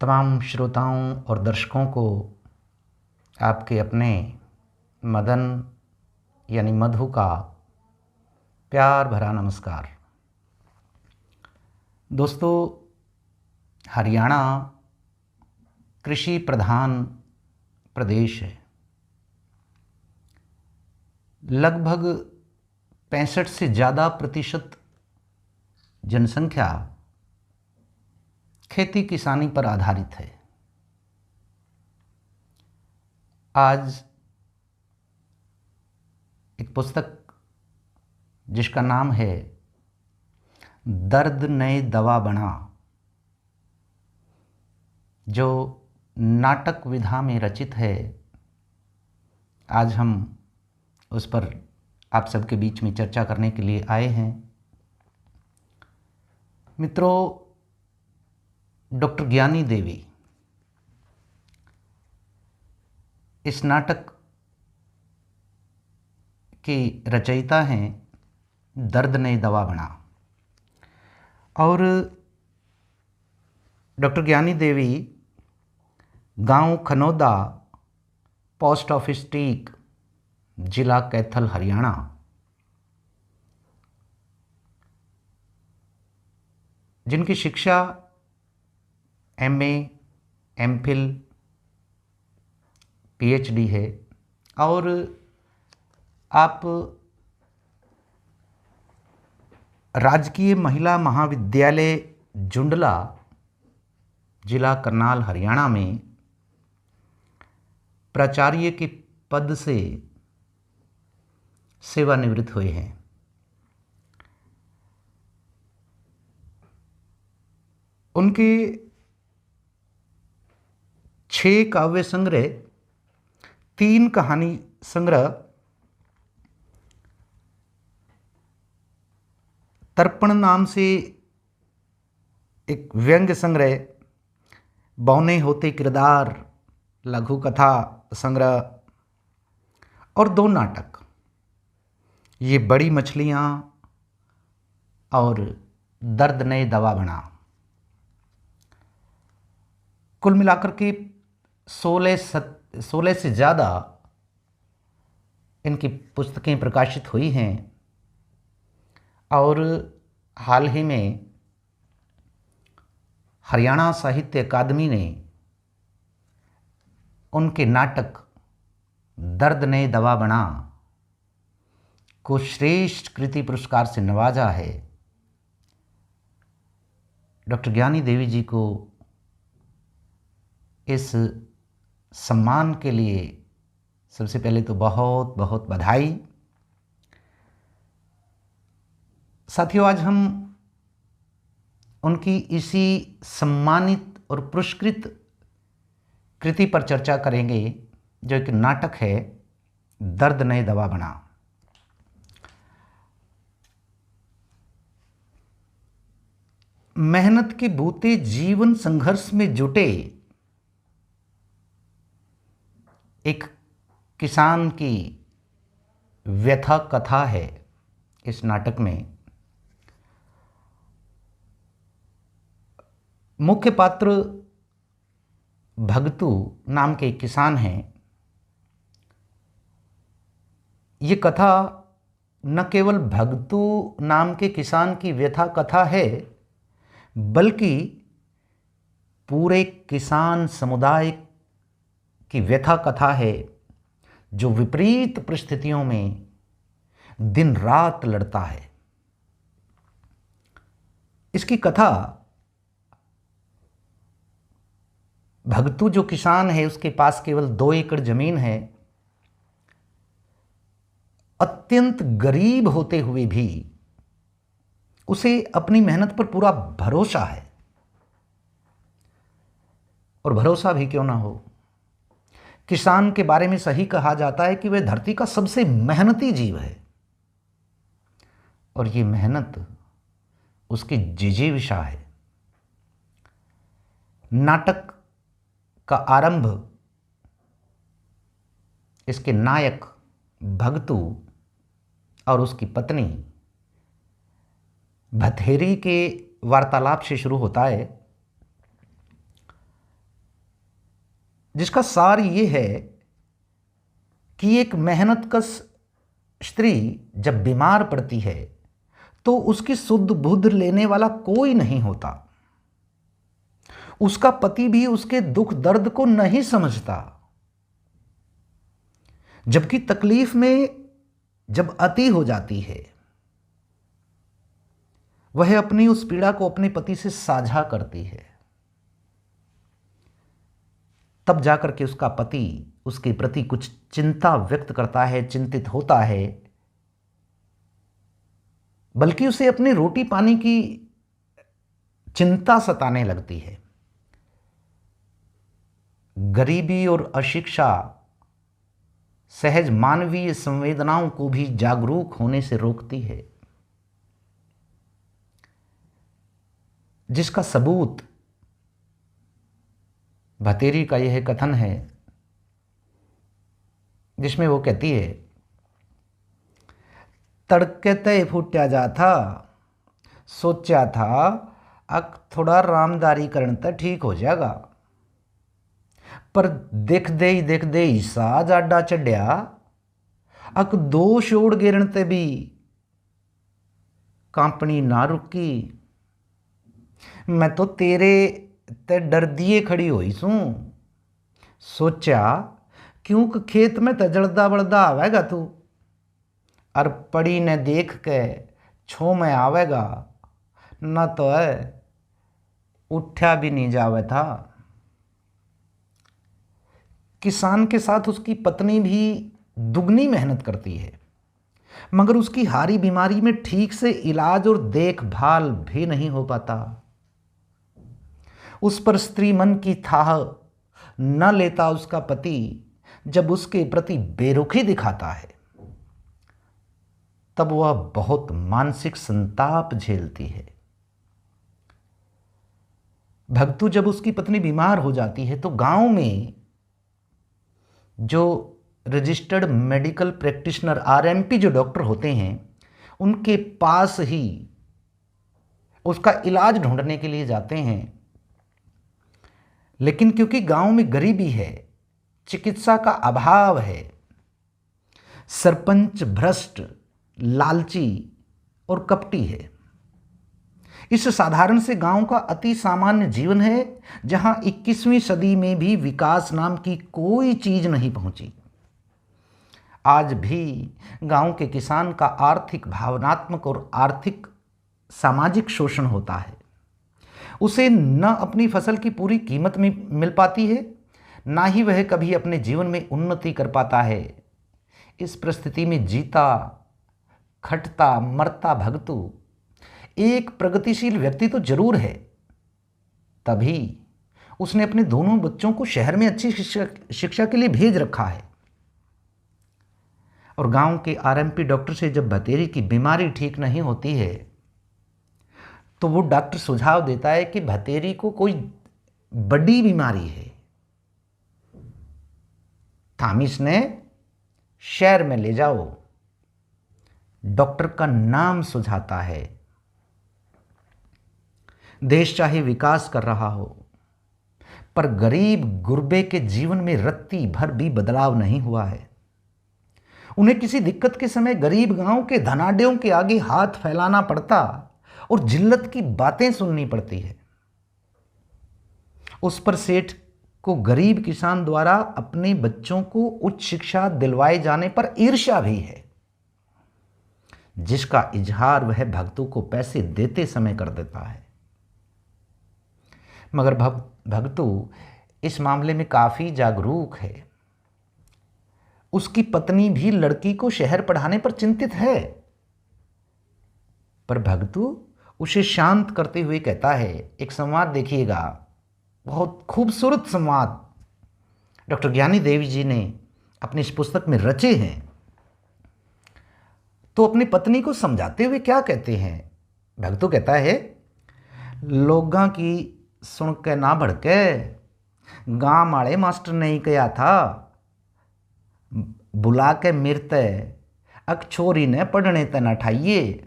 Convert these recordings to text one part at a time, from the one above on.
तमाम श्रोताओं और दर्शकों को आपके अपने मदन यानी मधु का प्यार भरा नमस्कार। दोस्तों, हरियाणा कृषि प्रधान प्रदेश है। लगभग 65 से ज़्यादा प्रतिशत जनसंख्या खेती किसानी पर आधारित है। आज एक पुस्तक जिसका नाम है दर्द नए दवा बना, जो नाटक विधा में रचित है, आज हम उस पर आप सबके बीच में चर्चा करने के लिए आए हैं। मित्रों, डॉक्टर ज्ञानी देवी इस नाटक की रचयिता हैं, दर्द ने दवा बना। और डॉक्टर ज्ञानी देवी गांव खनौदा, पोस्ट ऑफिस टीक, जिला कैथल, हरियाणा, जिनकी शिक्षा MA, MPhil, PhD है। और आप राजकीय महिला महाविद्यालय जुंडला, जिला करनाल, हरियाणा में प्राचार्य के पद से सेवानिवृत्त हुए हैं। उनके 6 काव्य संग्रह, 3 कहानी संग्रह, तर्पण नाम से एक व्यंग्य संग्रह, बौने होते किरदार लघु कथा संग्रह और 2 नाटक, ये बड़ी मछलियाँ और दर्द नए दवा बना, कुल मिलाकर के 16 से ज़्यादा इनकी पुस्तकें प्रकाशित हुई हैं। और हाल ही में हरियाणा साहित्य अकादमी ने उनके नाटक दर्द ने दवा बना को श्रेष्ठ कृति पुरस्कार से नवाजा है। डॉक्टर ज्ञानी देवी जी को इस सम्मान के लिए सबसे पहले तो बहुत बहुत बधाई। साथियों, आज हम उनकी इसी सम्मानित और पुरस्कृत कृति पर चर्चा करेंगे, जो एक नाटक है दर्द नए दवा बना। मेहनत के बूते जीवन संघर्ष में जुटे एक किसान की व्यथा कथा है इस नाटक में। मुख्य पात्र भगतू नाम के एक किसान हैं। ये कथा न केवल भगतू नाम के किसान की व्यथा कथा है, बल्कि पूरे किसान समुदाय की व्यथा कथा है, जो विपरीत परिस्थितियों में दिन रात लड़ता है। इसकी कथा भगतू जो किसान है, उसके पास केवल 2 एकड़ जमीन है। अत्यंत गरीब होते हुए भी उसे अपनी मेहनत पर पूरा भरोसा है। और भरोसा भी क्यों ना हो, किसान के बारे में सही कहा जाता है कि वह धरती का सबसे मेहनती जीव है। और ये मेहनत उसकी जिजीविषा है। नाटक का आरंभ इसके नायक भगतू और उसकी पत्नी भथेरी के वार्तालाप से शुरू होता है। जिसका सार ये है कि एक मेहनतकश स्त्री जब बीमार पड़ती है तो उसकी शुद्ध बुद्ध लेने वाला कोई नहीं होता। उसका पति भी उसके दुख दर्द को नहीं समझता, जबकि तकलीफ में जब अति हो जाती है वह अपनी उस पीड़ा को अपने पति से साझा करती है। तब जाकर के उसका पति उसके प्रति कुछ चिंता व्यक्त करता है, चिंतित होता है, बल्कि उसे अपनी रोटी पानी की चिंता सताने लगती है। गरीबी और अशिक्षा सहज मानवीय संवेदनाओं को भी जागरूक होने से रोकती है, जिसका सबूत भतेरी का यह कथन है, जिसमें वो कहती है, तड़के तय फूटा जा था, सोचा था अक थोड़ा रामदारी करन तो ठीक हो जाएगा, पर देख दे ही सा जाडा चढ़िया, अक दो छोड़ गिरन ते भी कंपनी ना रुकी। मैं तो तेरे ते डर दिए खड़ी हुई सूं, सोचा क्योंकि खेत में तो जलदा बलदा आवेगा तू, और पड़ी ने देख के छो में आवेगा, न तो है उठा भी नहीं जावे था। किसान के साथ उसकी पत्नी भी दुगनी मेहनत करती है, मगर उसकी हारी बीमारी में ठीक से इलाज और देखभाल भी नहीं हो पाता। उस पर स्त्री मन की थाह न लेता उसका पति जब उसके प्रति बेरुखी दिखाता है, तब वह बहुत मानसिक संताप झेलती है। भगतू जब उसकी पत्नी बीमार हो जाती है तो गांव में जो रजिस्टर्ड मेडिकल प्रैक्टिशनर आरएमपी जो डॉक्टर होते हैं, उनके पास ही उसका इलाज ढूंढने के लिए जाते हैं। लेकिन क्योंकि गांव में गरीबी है, चिकित्सा का अभाव है, सरपंच भ्रष्ट, लालची और कपटी है, इस साधारण से गांव का अति सामान्य जीवन है, जहां 21वीं सदी में भी विकास नाम की कोई चीज नहीं पहुंची। आज भी गांव के किसान का आर्थिक, भावनात्मक और आर्थिक सामाजिक शोषण होता है। उसे न अपनी फसल की पूरी कीमत में मिल पाती है, ना ही वह कभी अपने जीवन में उन्नति कर पाता है। इस परिस्थिति में जीता खटता मरता भगतू एक प्रगतिशील व्यक्ति तो जरूर है, तभी उसने अपने दोनों बच्चों को शहर में अच्छी शिक्षा के लिए भेज रखा है। और गांव के आरएमपी डॉक्टर से जब भतेरी की बीमारी ठीक नहीं होती है तो वो डॉक्टर सुझाव देता है कि भतेरी को कोई बड़ी बीमारी है। थामिस ने शहर में ले जाओ, डॉक्टर का नाम सुझाता है। देश चाहे विकास कर रहा हो, पर गरीब गुरबे के जीवन में रत्ती भर भी बदलाव नहीं हुआ है। उन्हें किसी दिक्कत के समय गरीब गांव के धनाढ्यों के आगे हाथ फैलाना पड़ता और जिल्लत की बातें सुननी पड़ती है। उस पर सेठ को गरीब किसान द्वारा अपने बच्चों को उच्च शिक्षा दिलवाए जाने पर ईर्ष्या भी है, जिसका इजहार वह भक्तों को पैसे देते समय कर देता है। मगर भगतू इस मामले में काफी जागरूक है। उसकी पत्नी भी लड़की को शहर पढ़ाने पर चिंतित है, पर भगतू उसे शांत करते हुए कहता है, एक संवाद देखिएगा, बहुत खूबसूरत संवाद डॉक्टर ज्ञानी देवी जी ने अपनी इस पुस्तक में रचे हैं। तो अपनी पत्नी को समझाते हुए क्या कहते हैं, भगतू कहता है, लोगां की सुन के ना भड़के, गांव वाले मास्टर नहीं कहा था, बुला के मिरते अक छोरी ने पढ़ने ते न ठाइए,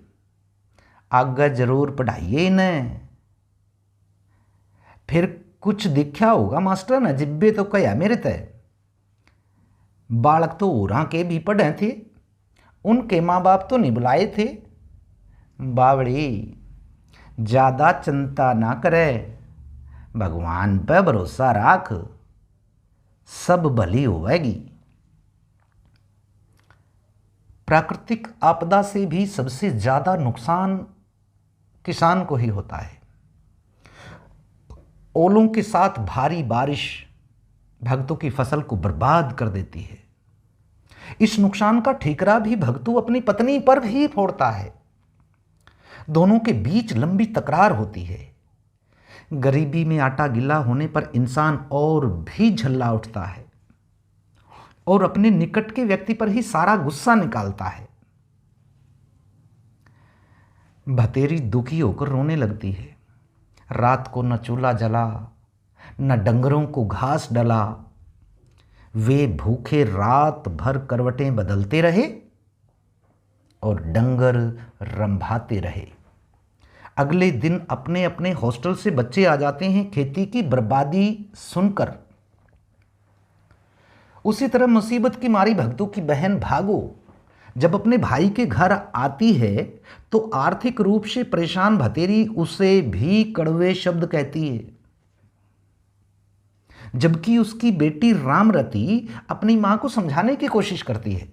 आगे जरूर पढ़ाइए इन्हें, फिर कुछ दिखा होगा मास्टर ने, जिब्बे तो कया मेरे तय। बालक तो ओरा के भी पढ़े थे, उनके माँ बाप तो नहीं बुलाए थे। बावड़ी ज़्यादा चिंता ना करे, भगवान पे भरोसा राख, सब भली होवेगी। प्राकृतिक आपदा से भी सबसे ज़्यादा नुकसान किसान को ही होता है। ओलों के साथ भारी बारिश भक्तों की फसल को बर्बाद कर देती है। इस नुकसान का ठेकरा भी भक्तू अपनी पत्नी पर भी फोड़ता है। दोनों के बीच लंबी तकरार होती है। गरीबी में आटा गिला होने पर इंसान और भी झल्ला उठता है और अपने निकट के व्यक्ति पर ही सारा गुस्सा निकालता है। भतेरी दुखी होकर रोने लगती है। रात को न चूल्हा जला, न डंगरों को घास डला। वे भूखे रात भर करवटें बदलते रहे और डंगर रंभाते रहे। अगले दिन अपने अपने हॉस्टल से बच्चे आ जाते हैं खेती की बर्बादी सुनकर। उसी तरह मुसीबत की मारी भक्तों की बहन भागो जब अपने भाई के घर आती है तो आर्थिक रूप से परेशान भतेरी उसे भी कड़वे शब्द कहती है, जबकि उसकी बेटी रामरती अपनी मां को समझाने की कोशिश करती है,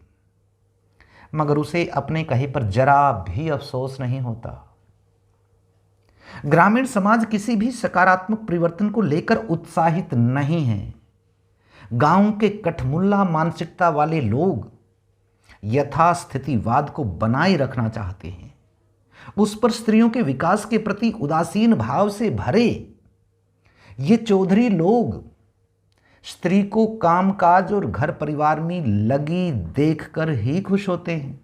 मगर उसे अपने कहे पर जरा भी अफसोस नहीं होता। ग्रामीण समाज किसी भी सकारात्मक परिवर्तन को लेकर उत्साहित नहीं है। गांव के कठमुल्ला मानसिकता वाले लोग यथास्थितिवाद को बनाए रखना चाहते हैं। उस पर स्त्रियों के विकास के प्रति उदासीन भाव से भरे ये चौधरी लोग स्त्री को कामकाज और घर परिवार में लगी देखकर ही खुश होते हैं।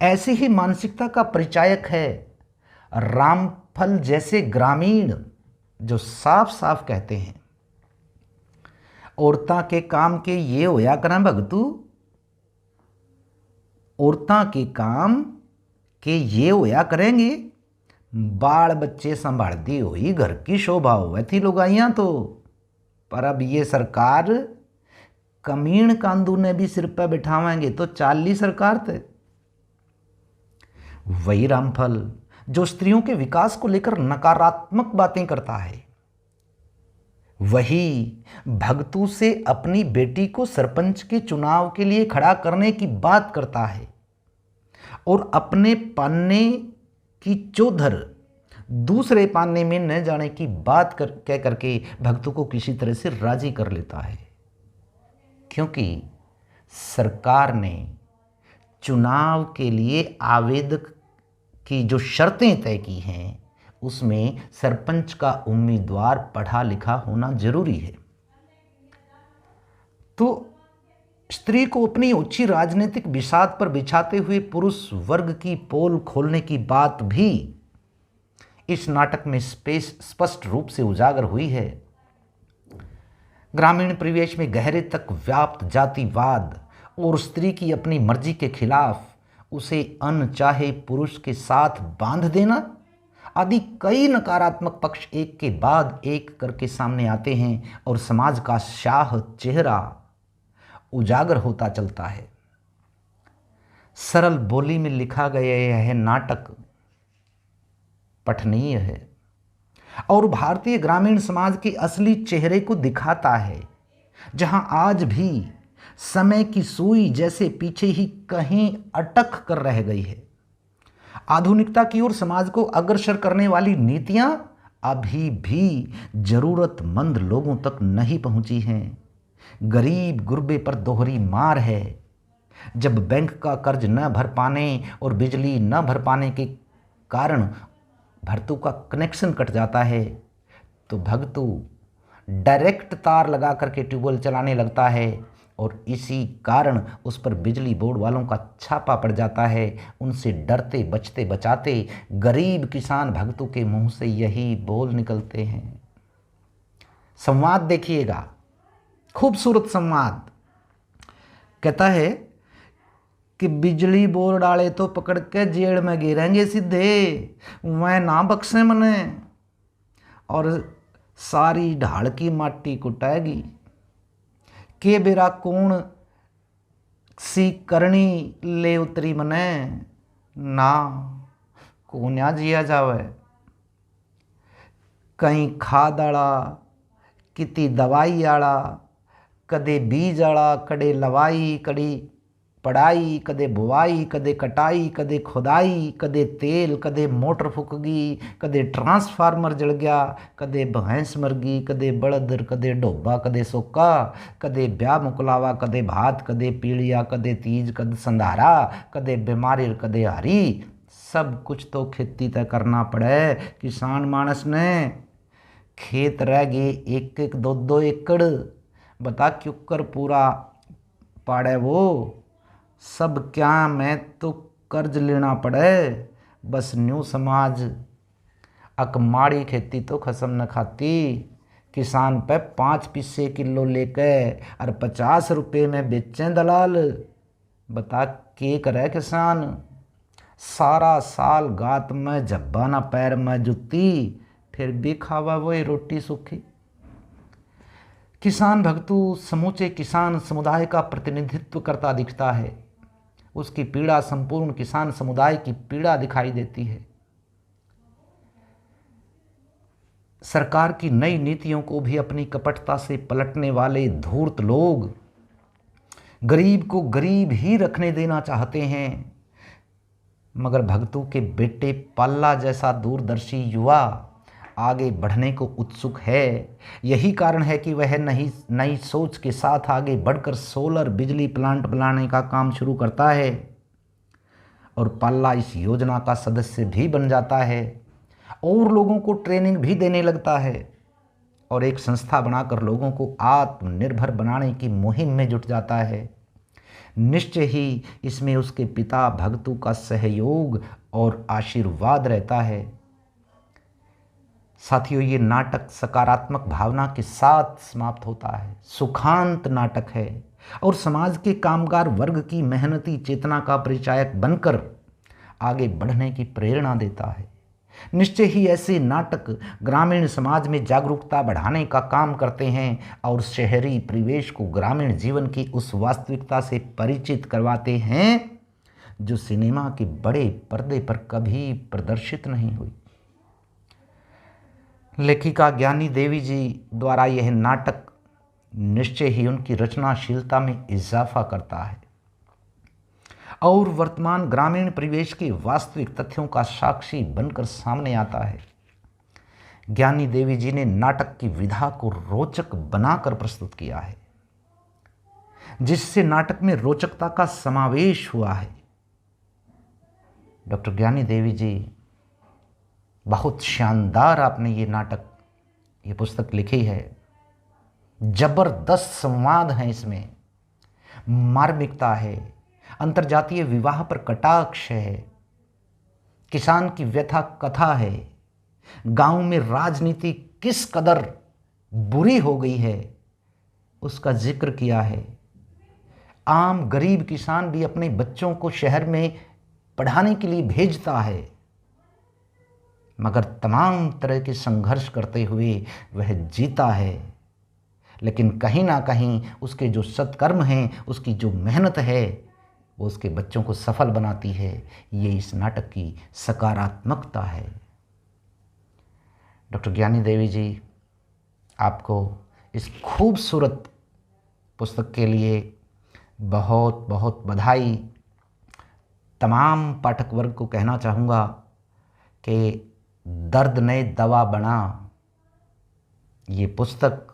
ऐसी ही मानसिकता का परिचायक है रामफल जैसे ग्रामीण, जो साफ साफ कहते हैं, औरतां के काम के ये होया करें भगतू, औरतां के काम के ये होया करेंगे, बाल बच्चे संभालती हुई घर की शोभा हुई थी लुगाइयां तो। पर अब ये सरकार कमीण कांदू ने भी सिर पर बिठावेंगे तो 40 सरकार थे। वही रामफल जो स्त्रियों के विकास को लेकर नकारात्मक बातें करता है, वही भगतू से अपनी बेटी को सरपंच के चुनाव के लिए खड़ा करने की बात करता है और अपने पाने की चौधर दूसरे पाने में न जाने की बात कह करके भक्तों को किसी तरह से राजी कर लेता है, क्योंकि सरकार ने चुनाव के लिए आवेदक की जो शर्तें तय की हैं उसमें सरपंच का उम्मीदवार पढ़ा लिखा होना जरूरी है। तो स्त्री को अपनी ऊंची राजनीतिक बिसात पर बिछाते हुए पुरुष वर्ग की पोल खोलने की बात भी इस नाटक में स्पष्ट रूप से उजागर हुई है। ग्रामीण परिवेश में गहरे तक व्याप्त जातिवाद और स्त्री की अपनी मर्जी के खिलाफ उसे अनचाहे पुरुष के साथ बांध देना आदि कई नकारात्मक पक्ष एक के बाद एक करके सामने आते हैं और समाज का शाह चेहरा उजागर होता चलता है। सरल बोली में लिखा गया यह नाटक पठनीय है और भारतीय ग्रामीण समाज के असली चेहरे को दिखाता है, जहां आज भी समय की सुई जैसे पीछे ही कहीं अटक कर रह गई है। आधुनिकता की ओर समाज को अग्रसर करने वाली नीतियां अभी भी जरूरतमंद लोगों तक नहीं पहुंची हैं। गरीब गुरबे पर दोहरी मार है। जब बैंक का कर्ज न भर पाने और बिजली न भर पाने के कारण भर्तू का कनेक्शन कट जाता है तो भगतू डायरेक्ट तार लगा करके ट्यूबवेल चलाने लगता है और इसी कारण उस पर बिजली बोर्ड वालों का छापा पड़ जाता है। उनसे डरते बचते बचाते गरीब किसान भगतू के मुंह से यही बोल निकलते हैं। संवाद देखिएगा, खूबसूरत संवाद। कहता है कि बिजली बोर्ड वाले तो पकड़ के जेल में गिरेंगे सीधे, वह ना बख्शे मने। और सारी ढाल की माटी कुटाएगी। के बेरा कौन सी करनी ले उतरी मने, ना कोन्या जिया जावे। कहीं खाद आला, किती दवाई आला, कदे बीज आला, कदे लवाई, कड़ी पढ़ाई, कदे बुआई, कदे कटाई, कदे खुदाई, कदे तेल, कदे मोटर फुक गई, कदे ट्रांसफार्मर जल गया, कदे भैंस मर गई, कदे बड़द, कदे डोबा, कदे सोका, कदे ब्याह मुकलावा, कदे भात, कदे पीड़िया, कदे तीज, कदे संधारा, कदे बीमारी, कदे हरी। सब कुछ तो खेती तय करना पड़े किसान मानस ने। खेत रह गए एक एक दो दो एकड़, बता क्यों कर पूरा पाड़े वो। सब क्या मैं तो कर्ज लेना पड़े। बस न्यू समाज अकमाड़ी खेती तो खसम न खाती। किसान पे 5 पैसे किलो लेके और 50 रुपये में बेचें दलाल। बता के करे किसान। सारा साल गात में जब्बा ना पैर में जुत्ती, फिर भी खावा वही रोटी सूखी। किसान भक्तू समूचे किसान समुदाय का प्रतिनिधित्व करता दिखता है। उसकी पीड़ा संपूर्ण किसान समुदाय की पीड़ा दिखाई देती है। सरकार की नई नीतियों को भी अपनी कपटता से पलटने वाले धूर्त लोग गरीब को गरीब ही रखने देना चाहते हैं। मगर भक्तों के बेटे पल्ला जैसा दूरदर्शी युवा आगे बढ़ने को उत्सुक है। यही कारण है कि वह नई सोच के साथ आगे बढ़कर सोलर बिजली प्लांट बनाने का काम शुरू करता है और पल्ला इस योजना का सदस्य भी बन जाता है और लोगों को ट्रेनिंग भी देने लगता है और एक संस्था बनाकर लोगों को आत्मनिर्भर बनाने की मुहिम में जुट जाता है। निश्चय ही इसमें उसके पिता भगतू का सहयोग और आशीर्वाद रहता है। साथियों, ये नाटक सकारात्मक भावना के साथ समाप्त होता है। सुखांत नाटक है और समाज के कामगार वर्ग की मेहनती चेतना का परिचायक बनकर आगे बढ़ने की प्रेरणा देता है। निश्चय ही ऐसे नाटक ग्रामीण समाज में जागरूकता बढ़ाने का काम करते हैं और शहरी परिवेश को ग्रामीण जीवन की उस वास्तविकता से परिचित करवाते हैं जो सिनेमा के बड़े पर्दे पर कभी प्रदर्शित नहीं हुई। लेखिका ज्ञानी देवी जी द्वारा यह नाटक निश्चय ही उनकी रचनाशीलता में इजाफा करता है और वर्तमान ग्रामीण परिवेश के वास्तविक तथ्यों का साक्षी बनकर सामने आता है। ज्ञानी देवी जी ने नाटक की विधा को रोचक बनाकर प्रस्तुत किया है, जिससे नाटक में रोचकता का समावेश हुआ है। डॉक्टर ज्ञानी देवी जी, बहुत शानदार आपने ये पुस्तक लिखी है। जबरदस्त संवाद है इसमें, मार्मिकता है, अंतर्जातीय विवाह पर कटाक्ष है, किसान की व्यथा कथा है, गांव में राजनीति किस कदर बुरी हो गई है उसका जिक्र किया है। आम गरीब किसान भी अपने बच्चों को शहर में पढ़ाने के लिए भेजता है, मगर तमाम तरह के संघर्ष करते हुए वह जीता है। लेकिन कहीं ना कहीं उसके जो सत्कर्म हैं, उसकी जो मेहनत है, वो उसके बच्चों को सफल बनाती है। ये इस नाटक की सकारात्मकता है। डॉक्टर ज्ञानी देवी जी, आपको इस खूबसूरत पुस्तक के लिए बहुत बहुत बधाई। तमाम पाठक वर्ग को कहना चाहूँगा कि दर्द ने दवा बना, ये पुस्तक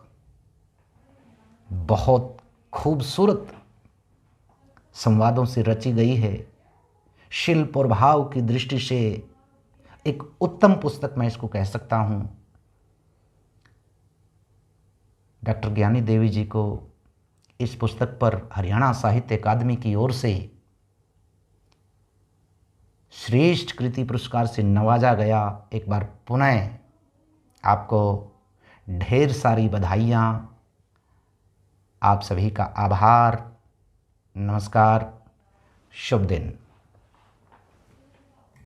बहुत खूबसूरत संवादों से रची गई है। शिल्प और भाव की दृष्टि से एक उत्तम पुस्तक मैं इसको कह सकता हूँ। डॉक्टर ज्ञानी देवी जी को इस पुस्तक पर हरियाणा साहित्य अकादमी की ओर से श्रेष्ठ कृति पुरस्कार से नवाजा गया। एक बार पुनः आपको ढेर सारी बधाइयाँ, आप सभी का आभार। नमस्कार, शुभ दिन।